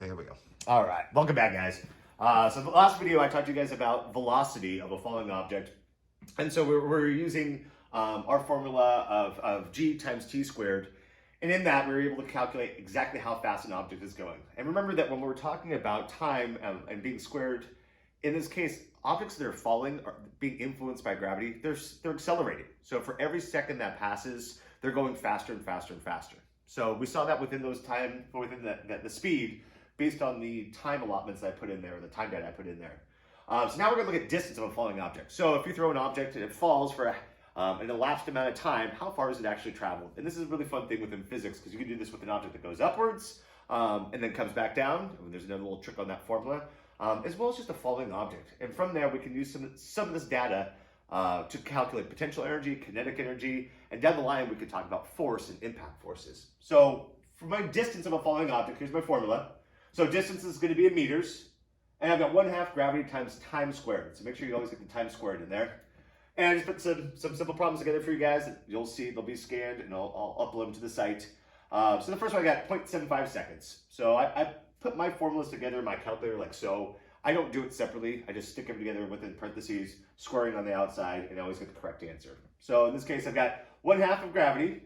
There we go. All right, welcome back, guys. So the last video, I talked to you guys about velocity of a falling object. And so we're using our formula of g times t squared. And in that, we were able to calculate exactly how fast an object is going. And remember that when we're talking about time and being squared, in this case, objects that are falling are being influenced by gravity, they're accelerating. So for every second that passes, they're going faster and faster and faster. So we saw that within those time, within the speed, based on the time allotments I put in there, or the time data I put in there. So now we're going to look at distance of a falling object. So if you throw an object and it falls for an elapsed amount of time, how far does it actually travel? And this is a really fun thing within physics, because you can do this with an object that goes upwards and then comes back down. And there's another little trick on that formula, as well as just a falling object. And from there, we can use some of this data to calculate potential energy, kinetic energy, and down the line, we could talk about force and impact forces. So for my distance of a falling object, here's my formula. So distance is going to be in meters, and I've got 1/2 gravity times time squared. So make sure you always get the time squared in there. And I just put some simple problems together for you guys that you'll see. They'll be scanned, and I'll upload them to the site. So the first one, I got 0.75 seconds. So I put my formulas together in my calculator like so. I don't do it separately. I just stick them together within parentheses, squaring on the outside, and I always get the correct answer. So in this case, I've got 1/2 of gravity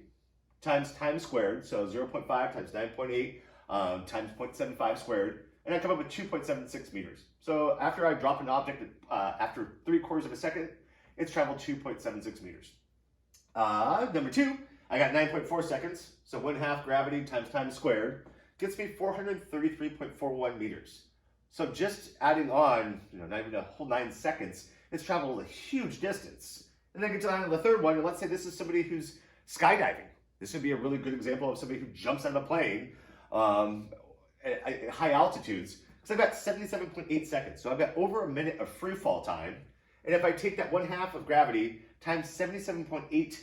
times time squared. So 0.5 times 9.8 times 0.75 squared. And I come up with 2.76 meters. So after I drop an object after 3/4 of a second, it's traveled 2.76 meters. Number two, I got 9.4 seconds. So 1/2 gravity times time squared gets me 433.41 meters. So just adding on, not even a whole 9 seconds, it's traveled a huge distance. And then get to the third one, and let's say this is somebody who's skydiving. This would be a really good example of somebody who jumps out of a plane at high altitudes. So I've got 77.8 seconds. So I've got over a minute of free fall time. And if I take that 1/2 of gravity times 77.8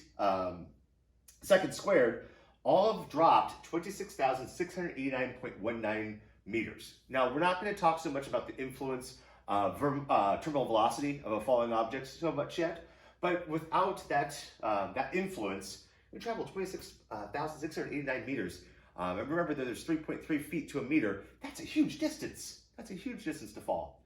seconds squared, all have dropped 26,689.19 meters. Now, we're not going to talk so much about the influence of terminal velocity of a falling object so much yet, but without that influence, we travel 26,689 meters. And remember that there's 3.3 feet to a meter. That's a huge distance. That's a huge distance to fall.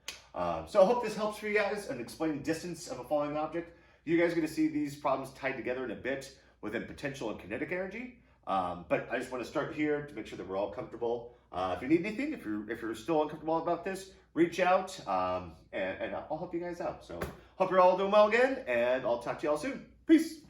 So I hope this helps for you guys and explain distance of a falling object. You guys are going to see these problems tied together in a bit within potential and kinetic energy. But I just want to start here to make sure that we're all comfortable. If you need anything, if you're still uncomfortable about this, reach out and I'll help you guys out. So hope you're all doing well again, and I'll talk to you all soon. Peace.